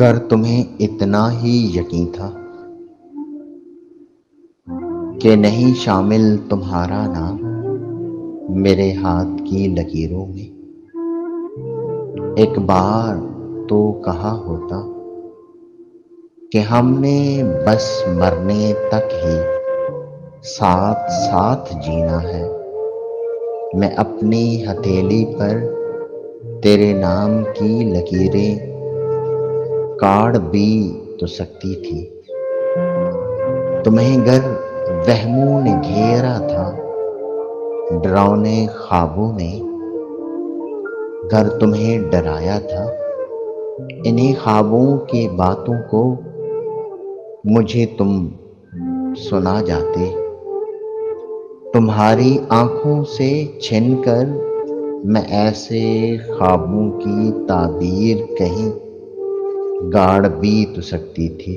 گر تمہیں اتنا ہی یقین تھا کہ نہیں شامل تمہارا نام میرے ہاتھ کی لکیروں میں، ایک بار تو کہا ہوتا کہ ہم نے بس مرنے تک ہی ساتھ ساتھ جینا ہے۔ میں اپنی ہتھیلی پر تیرے نام کی لکیریں کاٹ بھی تو سکتی تھی۔ تمہیں گر وہموں نے گھیرا تھا ڈراؤنے خوابوں نے، گر تمہیں ڈرایا تھا انہیں خوابوں کی باتوں کو مجھے تم سنا جاتے، تمہاری آنکھوں سے چھن کر میں ایسے خوابوں کی تعبیر کہیں گاڑ بھی تو سکتی تھی۔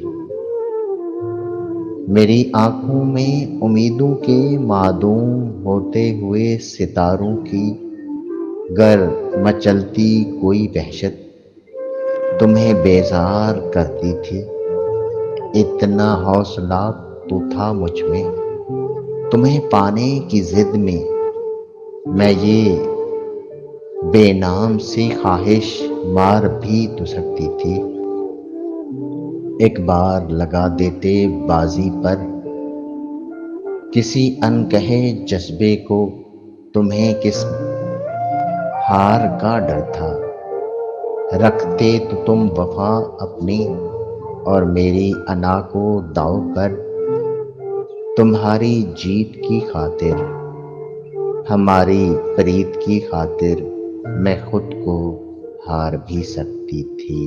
میری آنکھوں میں امیدوں کے معدوم ہوتے ہوئے ستاروں کی گر مچلتی کوئی وحشت تمہیں بیزار کرتی تھی، اتنا حوصلہ تو تھا مجھ میں، تمہیں پانے کی ضد میں یہ بے نام سی خواہش مار بھی تو سکتی تھی۔ ایک بار لگا دیتے بازی پر کسی انکہے جذبے کو، تمہیں کس ہار کا ڈر تھا، رکھتے تو تم وفا اپنی اور میری انا کو داؤ پر، تمہاری جیت کی خاطر ہماری پریت کی خاطر میں خود کو ہار بھی سکتی تھی۔